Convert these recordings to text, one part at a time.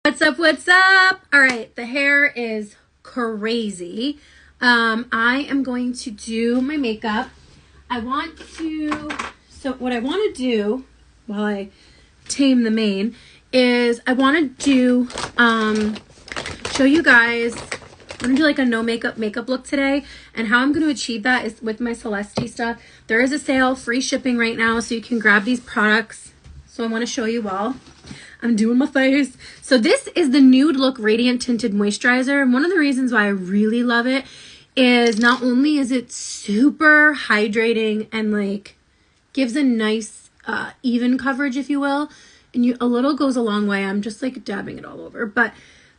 What's up? What's up? All right, the hair is crazy. I am going to do my makeup. So what I want to do while I tame the mane is I want to do, show you guys, I'm going to do like a no makeup look today. And how I'm going to achieve that is with my Celeste stuff. There is a sale, free shipping right now, so you can grab these products. So I want to show you all. I'm doing my face. So this is the Nude Look Radiant Tinted Moisturizer. And one of the reasons why I really love it is not only is it super hydrating and like gives a nice even coverage, if you will. And a little goes a long way. I'm just like dabbing it all over. But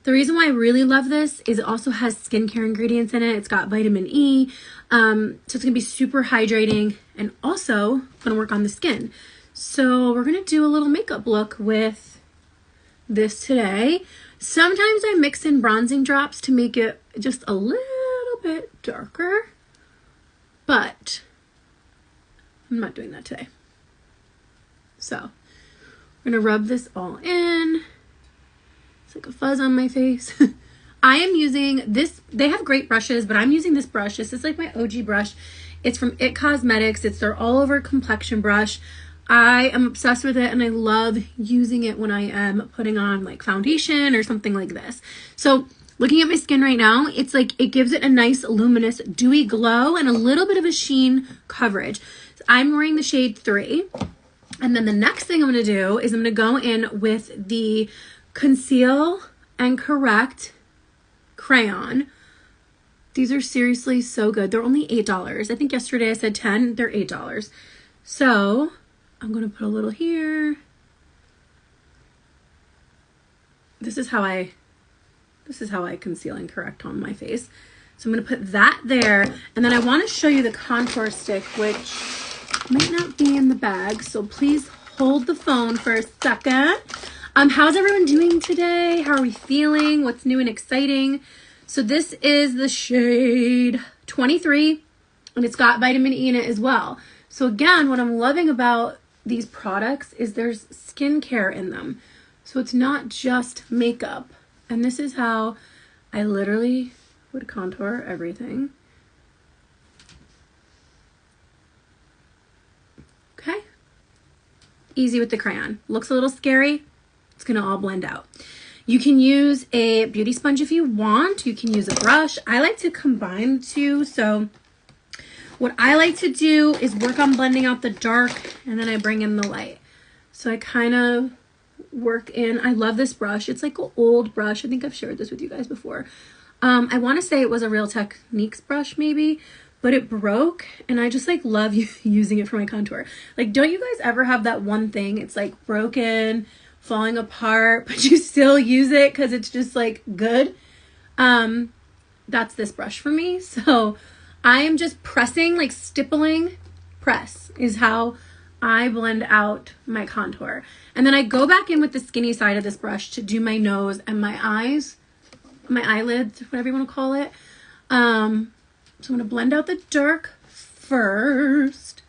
the reason why I really love this is it also has skincare ingredients in it. It's got vitamin E. So it's going to be super hydrating and also going to work on the skin. So we're going to do a little makeup look with this today. Sometimes I mix in bronzing drops to make it just a little bit darker, but I'm not doing that today. So we're gonna rub this all in. It's like a fuzz on my face. I am using this, they have great brushes, but I'm using this brush. This is like my OG brush. It's from IT Cosmetics. It's their all over complexion brush. I am obsessed with it and I love using it when I am putting on like foundation or something like this. So looking at my skin right now, it's like it gives it a nice luminous dewy glow and a little bit of a sheen coverage. So I'm wearing the shade 3. And then the next thing I'm going to do is I'm going to go in with the Conceal and Correct crayon. These are seriously so good. They're only $8. I think yesterday I said 10. They're $8. So I'm going to put a little here. This is how I conceal and correct on my face. So I'm going to put that there. And then I want to show you the contour stick, which might not be in the bag. So please hold the phone for a second. How's everyone doing today? How are we feeling? What's new and exciting? So this is the shade 23 and it's got vitamin E in it as well. So again, what I'm loving about these products is there's skincare in them. So it's not just makeup. And this is how I literally would contour everything. Okay. Easy with the crayon. Looks a little scary. It's gonna all blend out. You can use a beauty sponge if you want. You can use a brush. I like to combine the two. So what I like to do is work on blending out the dark and then I bring in the light. So I kind of work in, I love this brush. It's like an old brush. I think I've shared this with you guys before. I want to say it was a Real Techniques brush maybe, but it broke and I just like love using it for my contour. Like, don't you guys ever have that one thing? It's like broken, falling apart, but you still use it because it's just like good. That's this brush for me. So I am just pressing, like stippling. Press is how I blend out my contour. And then I go back in with the skinny side of this brush to do my nose and my eyes, my eyelids, whatever you want to call it. So I'm going to blend out the dark first.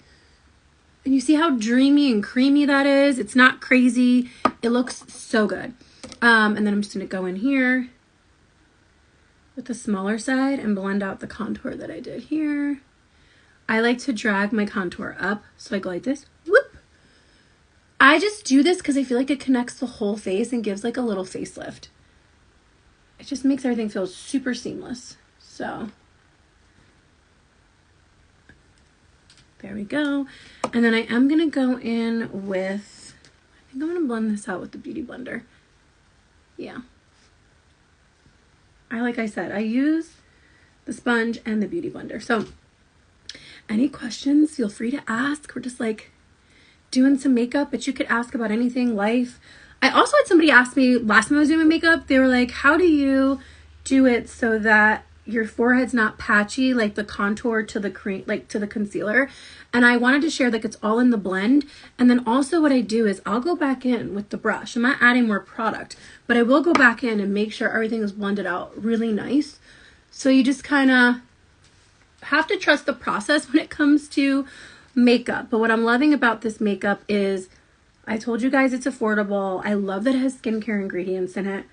And you see how dreamy and creamy that is? It's not crazy. It looks so good. And then I'm just going to go in here with the smaller side and blend out the contour that I did here. I like to drag my contour up. So I go like this. Whoop. I just do this because I feel like it connects the whole face and gives like a little facelift. It just makes everything feel super seamless. So there we go. And then I am going to go in with, I think I'm going to blend this out with the Beauty Blender. Yeah. Like I said, I use the sponge and the Beauty Blender. So any questions, feel free to ask. We're just like doing some makeup, but you could ask about anything, life. I also had somebody ask me last time I was doing my makeup, they were like, how do you do it so that your forehead's not patchy, like the contour to the cream, like to the concealer? And I wanted to share like it's all in the blend. And then also what I do is I'll go back in with the brush. I'm not adding more product, but I will go back in and make sure everything is blended out really nice. So you just kind of have to trust the process when it comes to makeup. But what I'm loving about this makeup is I told you guys it's affordable. I love that it has skincare ingredients in it.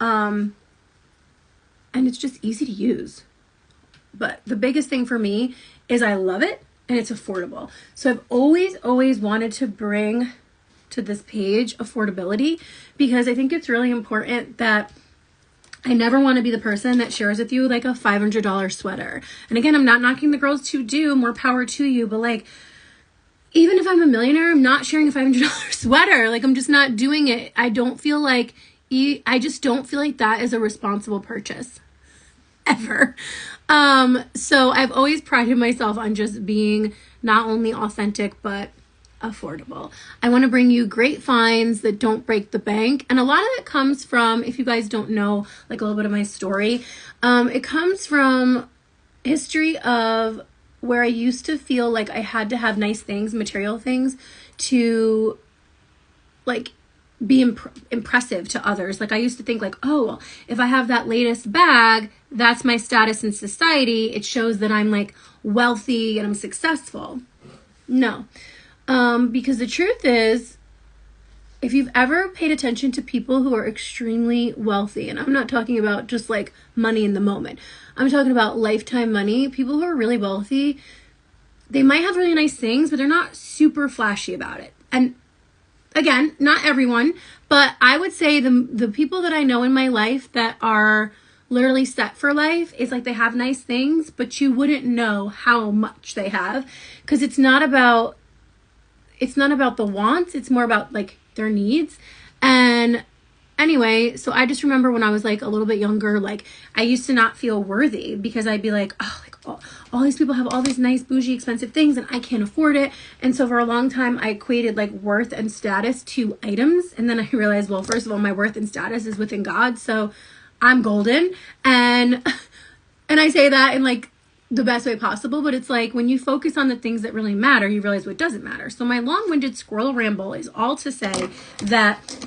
And it's just easy to use. But the biggest thing for me is I love it and it's affordable. So I've always wanted to bring to this page affordability, because I think it's really important that I never want to be the person that shares with you like a $500 sweater. And again, I'm not knocking the girls who do, more power to you, but like, even if I'm a millionaire, I'm not sharing a $500 sweater. Like, I'm just not doing it. I just don't feel like that is a responsible purchase ever. So I've always prided myself on just being not only authentic, but affordable. I want to bring you great finds that don't break the bank. And a lot of it comes from, if you guys don't know, like a little bit of my story, it comes from history of where I used to feel like I had to have nice things, material things, to like be impressive to others. Like I used to think like, oh, well, if I have that latest bag, that's my status in society. It shows that I'm like wealthy and I'm successful. No. Because the truth is, if you've ever paid attention to people who are extremely wealthy, and I'm not talking about just like money in the moment, I'm talking about lifetime money, people who are really wealthy, they might have really nice things, but they're not super flashy about it. And again, not everyone, but I would say the people that I know in my life that are literally set for life is like they have nice things, but you wouldn't know how much they have, because it's not about the wants, it's more about like their needs. And anyway, so I just remember when I was like a little bit younger, like I used to not feel worthy because I'd be like, oh, like all these people have all these nice, bougie, expensive things and I can't afford it. And so for a long time, I equated like worth and status to items. And then I realized, well, first of all, my worth and status is within God. So I'm golden. And I say that in like the best way possible, but it's like when you focus on the things that really matter, you realize what doesn't matter. So my long-winded squirrel ramble is all to say that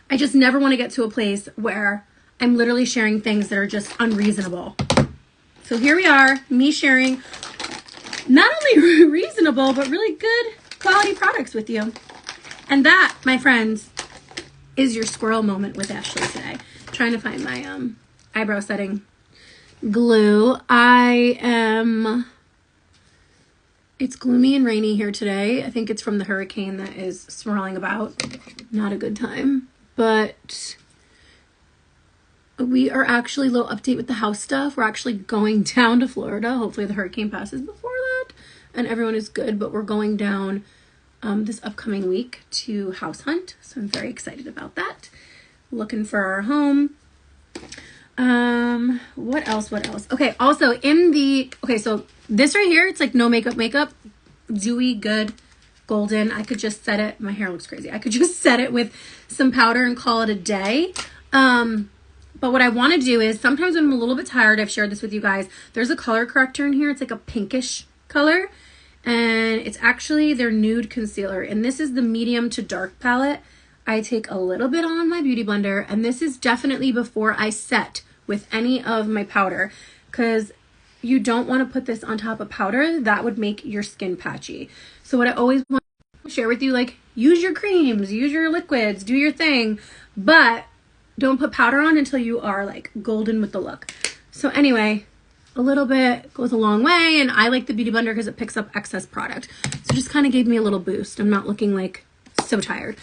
I just never want to get to a place where I'm literally sharing things that are just unreasonable. So here we are, me sharing not only reasonable, but really good quality products with you. And that, my friends, is your squirrel moment with Ashley today. I'm trying to find my eyebrow setting glue. It's gloomy and rainy here today. I think it's from the hurricane that is swirling about. Not a good time, but we are actually, a little update with the house stuff. We're actually going down to Florida. Hopefully the hurricane passes before that and everyone is good, but we're going down this upcoming week to house hunt. So I'm very excited about that. Looking for our home. What else? Okay, also so this right here, it's like no makeup, dewy, good, golden. I could just set it, my hair looks crazy. I could just set it with some powder and call it a day. But what I want to do is sometimes when I'm a little bit tired, I've shared this with you guys, there's a color corrector in here. It's like a pinkish color and it's actually their nude concealer. And this is the medium to dark palette. I take a little bit on my beauty blender, and this is definitely before I set with any of my powder, because you don't want to put this on top of powder. That would make your skin patchy. So what I always want to share with you, like, use your creams, use your liquids, do your thing, but don't put powder on until you are like golden with the look. So anyway, a little bit goes a long way, and I like the beauty blender because it picks up excess product. So just kind of gave me a little boost. I'm not looking like so tired.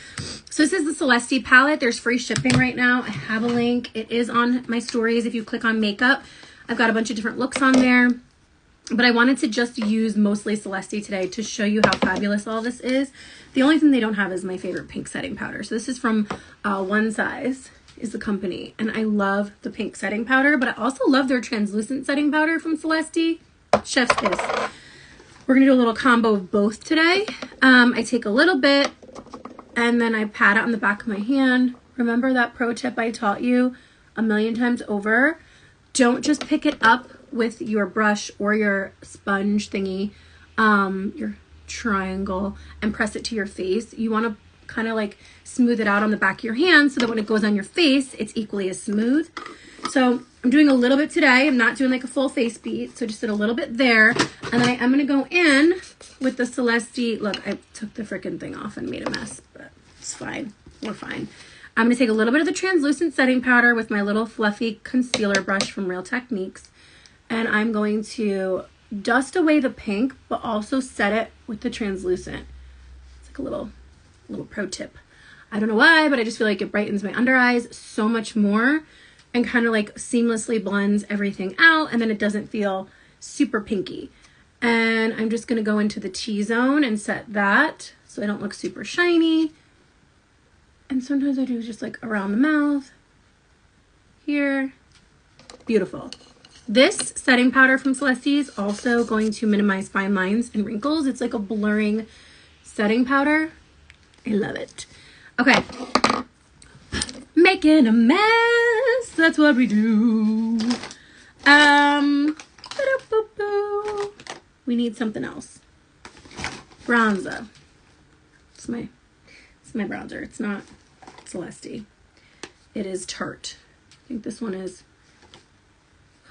So this is the Celeste palette. There's free shipping right now. I have a link. It is on my stories. If you click on makeup, I've got a bunch of different looks on there, but I wanted to just use mostly Celeste today to show you how fabulous all this is. The only thing they don't have is my favorite pink setting powder. So this is from One Size is the company, and I love the pink setting powder, but I also love their translucent setting powder from Celeste. Chef's kiss. We're gonna do a little combo of both today. I take a little bit and then I pat it on the back of my hand. Remember that pro tip I taught you a million times over? Don't just pick it up with your brush or your sponge thingy, your triangle, and press it to your face. You want to kind of like smooth it out on the back of your hand so that when it goes on your face, it's equally as smooth. So I'm doing a little bit today. I'm not doing like a full face beat, so just did a little bit there. And then I am going to go in with the Celeste. Look, I took the freaking thing off and made a mess, but it's fine. We're fine. I'm going to take a little bit of the translucent setting powder with my little fluffy concealer brush from Real Techniques. And I'm going to dust away the pink, but also set it with the translucent. It's like a little pro tip. I don't know why, but I just feel like it brightens my under eyes so much more and kind of like seamlessly blends everything out, and then it doesn't feel super pinky. And I'm just going to go into the T-zone and set that so I don't look super shiny. And sometimes I do just like around the mouth, here. Beautiful. This setting powder from Celeste is also going to minimize fine lines and wrinkles. It's like a blurring setting powder. I love it. Okay. Making a mess. That's what we do. We need something else. Bronzer. It's my bronzer. It's not Celeste. It is Tarte. I think this one is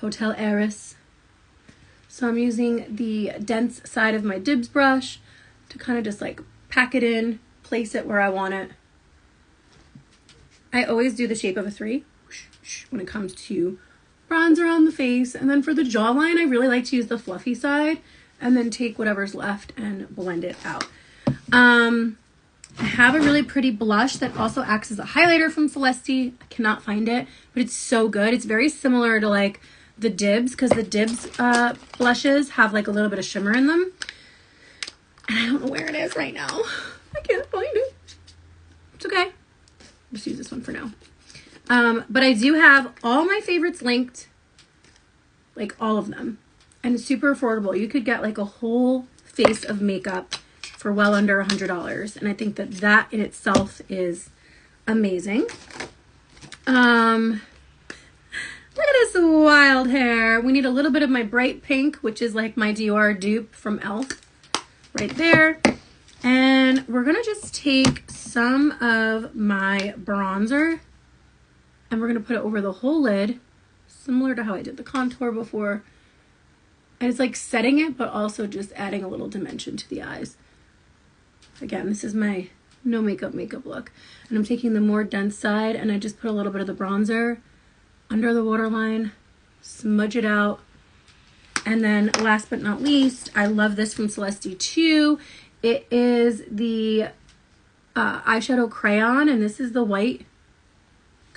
Hotel Heiress. So I'm using the dense side of my Dibs brush to kind of just like pack it in, place it where I want it. I always do the shape of a 3 when it comes to bronzer on the face. And then for the jawline, I really like to use the fluffy side and then take whatever's left and blend it out. I have a really pretty blush that also acts as a highlighter from Celeste. I cannot find it, but it's so good. It's very similar to like the Dibs, because the Dibs blushes have like a little bit of shimmer in them. And I don't know where it is right now. I can't find it. It's okay. Just use this one for now. But I do have all my favorites linked, like all of them, and it's super affordable. You could get like a whole face of makeup for well under $100, and I think that that in itself is amazing. Look at this wild hair. We need a little bit of my bright pink, which is like my Dior dupe from e.l.f. right there. And we're gonna just take some of my bronzer and we're gonna put it over the whole lid, similar to how I did the contour before. And it's like setting it, but also just adding a little dimension to the eyes. Again, this is my no makeup look. And I'm taking the more dense side and I just put a little bit of the bronzer under the waterline, smudge it out. And then last but not least, I love this from Celeste too. It is the eyeshadow crayon, and this is the white,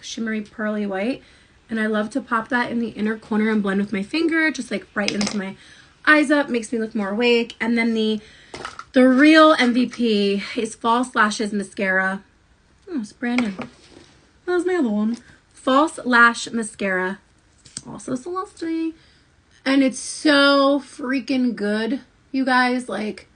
shimmery pearly white. And I love to pop that in the inner corner and blend with my finger. It just like brightens my eyes up, makes me look more awake. And then the real MVP is False Lashes Mascara. Oh, it's brand new. That was my other one. False Lash Mascara, also Celeste. And it's so freaking good, you guys. Like,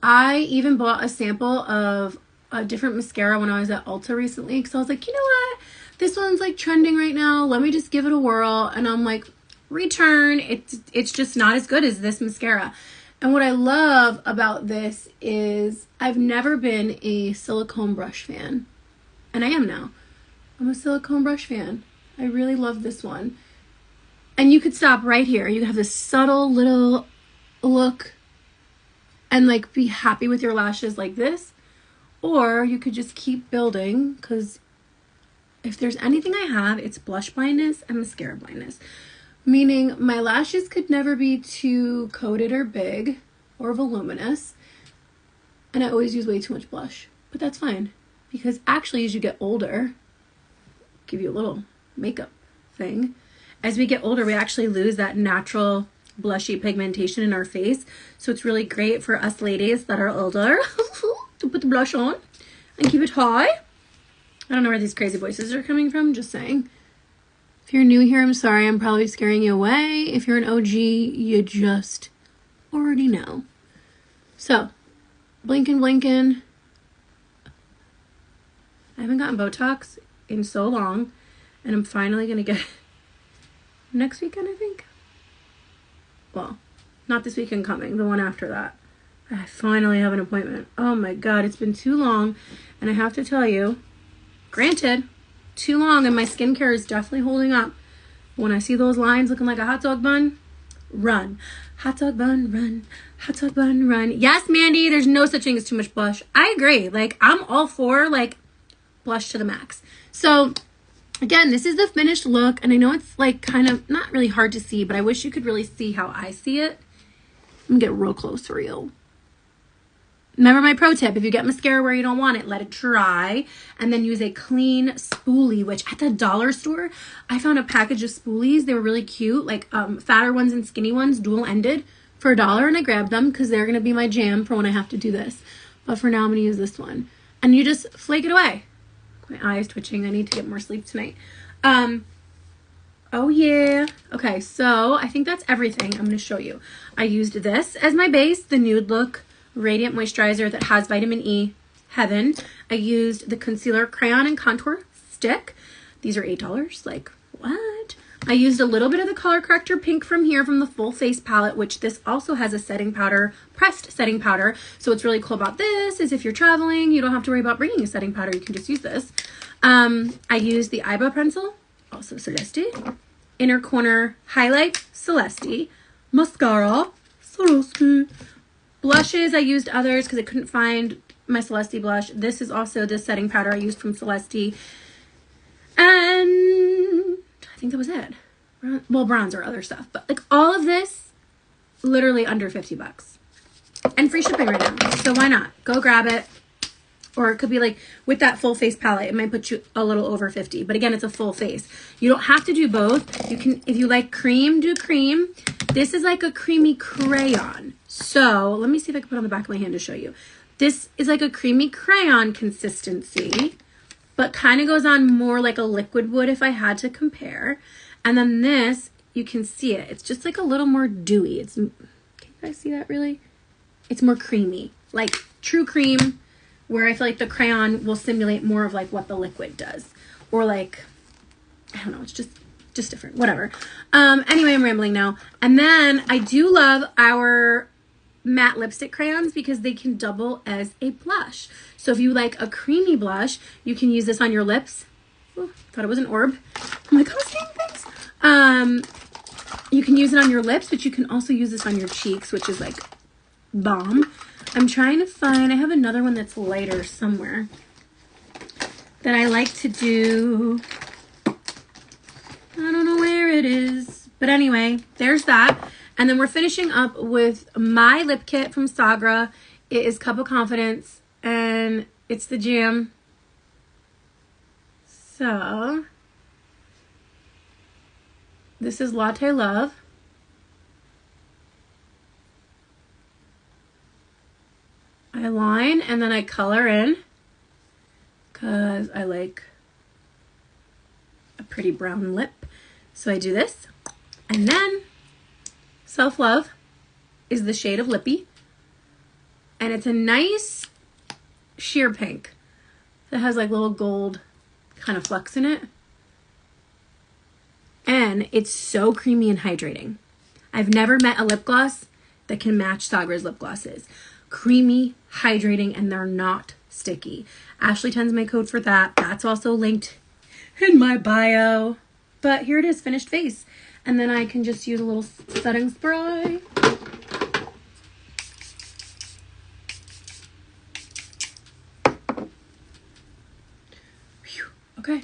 I even bought a sample of a different mascara when I was at Ulta recently, because I was like, you know what? This one's like trending right now. Let me just give it a whirl. And I'm like, return. It's just not as good as this mascara. And what I love about this is I've never been a silicone brush fan. And I am now. I'm a silicone brush fan. I really love this one. And you could stop right here. You have this subtle little look and like be happy with your lashes like this. Or you could just keep building, because if there's anything I have, it's blush blindness and mascara blindness. Meaning my lashes could never be too coated or big or voluminous. And I always use way too much blush. But that's fine, because actually as you get older, give you a little makeup thing. As we get older, we actually lose that natural blushy pigmentation in our face. So it's really great for us ladies that are older to put the blush on and keep it high. I don't know where these crazy voices are coming from, just saying. If you're new here, I'm sorry, I'm probably scaring you away. If you're an OG, you just already know. So, blinking. I haven't gotten Botox in so long, and I'm finally gonna get it next weekend, I think. Well, not this weekend coming, the one after that. I finally have an appointment. Oh my God, it's been too long, and I have to tell you, granted, too long, and my skincare is definitely holding up. When I see those lines looking like a hot dog bun, run. Hot dog bun, run. Hot dog bun, run. Yes, Mandy, there's no such thing as too much blush. I agree. Like, I'm all for, like, blush to the max. So again, this is the finished look, and I know it's like kind of not really hard to see, but I wish you could really see how I see it. I'm gonna get real close for you. Remember my pro tip, if you get mascara where you don't want it, let it dry, and then use a clean spoolie, which at the dollar store, I found a package of spoolies. They were really cute, like fatter ones and skinny ones, dual-ended, for $1, and I grabbed them because they're gonna be my jam for when I have to do this. But for now, I'm gonna use this one. And you just flake it away. My eye's twitching. I need to get more sleep tonight. Oh yeah. Okay, so I think that's everything I'm going to show you. I used this as my base, the Nude Look Radiant Moisturizer that has vitamin E, Heaven. I used the concealer crayon and contour stick. These are $8. Like, what? I used a little bit of the color corrector pink from here from the Full Face palette, which this also has a setting powder, pressed setting powder. So what's really cool about this is if you're traveling, you don't have to worry about bringing a setting powder. You can just use this. I used the eyebrow pencil, also Celeste. Inner corner highlight, Celeste. Mascara, Celeste. Blushes, I used others because I couldn't find my Celeste blush. This is also the setting powder I used from Celeste. And I think that was it. Well, bronzer, other stuff. But like all of this, literally under 50 bucks. And free shipping right now. So why not? Go grab it. Or it could be like with that Full Face palette, it might put you a little over 50. But again, it's a full face. You don't have to do both. You can, if you like cream, do cream. This is like a creamy crayon. So let me see if I can put it on the back of my hand to show you. This is like a creamy crayon consistency, but kind of goes on more like a liquid would if I had to compare. And then this, you can see it. It's just like a little more dewy. Can you guys see that really? It's more creamy, like true cream, where I feel like the crayon will simulate more of like what the liquid does. Or like, I don't know, it's just different, whatever. Anyway, I'm rambling now. And then I do love our matte lipstick crayons because they can double as a blush. So if you like a creamy blush, you can use this on your lips. Oh, thought it was an orb. I'm like, I was seeing things. You can use it on your lips, but you can also use this on your cheeks, which is like bomb. I'm trying to find, I have another one that's lighter somewhere that I like to do. I don't know where it is. But anyway, there's that. And then we're finishing up with my lip kit from Sagra. It is Cup of Confidence, and it's the jam. So, this is Latte Love. I line and then I color in because I like a pretty brown lip. So I do this. And then Self Love is the shade of Lippy. And it's a nice sheer pink that has like little gold kind of flecks in it. And it's so creamy and hydrating. I've never met a lip gloss that can match Sagra's lip glosses. Creamy, hydrating, and they're not sticky. Ashley 10's my code for that. That's also linked in my bio. But here it is, finished face. And then I can just use a little setting spray. Whew. Okay.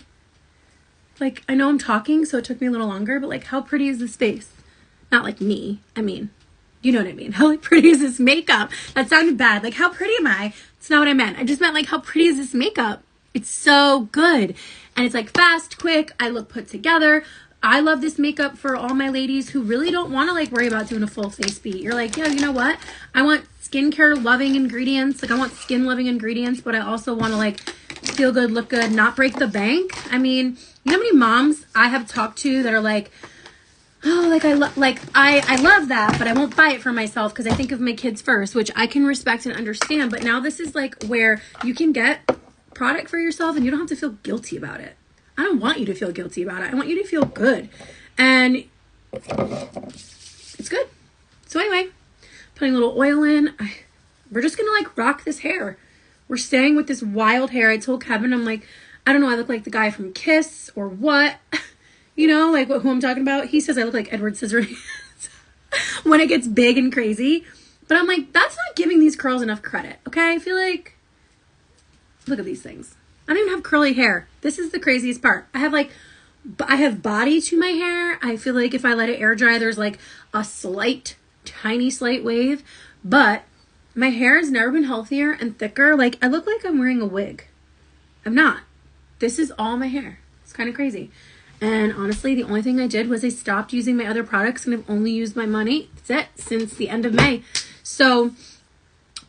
Like, I know I'm talking, so it took me a little longer, but like, how pretty is this face? Not like me. I mean, you know what I mean. How like pretty is this makeup? That sounded bad. Like, how pretty am I? It's not what I meant. I just meant like, how pretty is this makeup? It's so good. And it's like fast, quick. I look put together. I love this makeup for all my ladies who really don't want to like worry about doing a full face beat. You're like, yeah, you know what? I want skincare loving ingredients. Like I want skin loving ingredients, but I also want to like feel good, look good, not break the bank. I mean, you know how many moms I have talked to that are like, oh, like I love that, but I won't buy it for myself because I think of my kids first, which I can respect and understand. But now this is like where you can get product for yourself and you don't have to feel guilty about it. I don't want you to feel guilty about it. I want you to feel good. And it's good. So anyway, putting a little oil in. We're just going to like rock this hair. We're staying with this wild hair. I told Kevin, I'm like, I don't know, I look like the guy from Kiss or what. You know, like who I'm talking about. He says I look like Edward Scissorhands when it gets big and crazy. But I'm like, that's not giving these curls enough credit, okay? I feel like, look at these things. I don't even have curly hair. This is the craziest part. I have body to my hair. I feel like if I let it air dry, there's like a tiny slight wave, but my hair has never been healthier and thicker. Like, I look like I'm wearing a wig. I'm not. This is all my hair. It's kind of crazy. And honestly, the only thing I did was I stopped using my other products and I've only used my money. That's it, since the end of May. So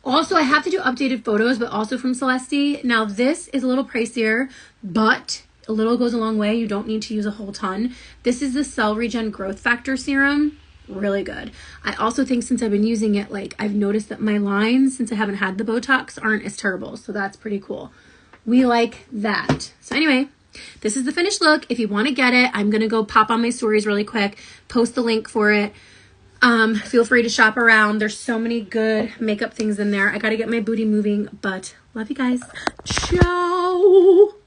also I have to do updated photos, but also from Celeste. Now this is a little pricier, but a little goes a long way. You don't need to use a whole ton. This is the Cell Regen Growth Factor Serum. Really good. I also think since I've been using it, like, I've noticed that my lines, since I haven't had the Botox, aren't as terrible. So that's pretty cool. We like that. So anyway, this is the finished look. If you want to get it, I'm going to go pop on my stories really quick, post the link for it. Feel free to shop around. There's so many good makeup things in there. I got to get my booty moving, but love you guys. Ciao.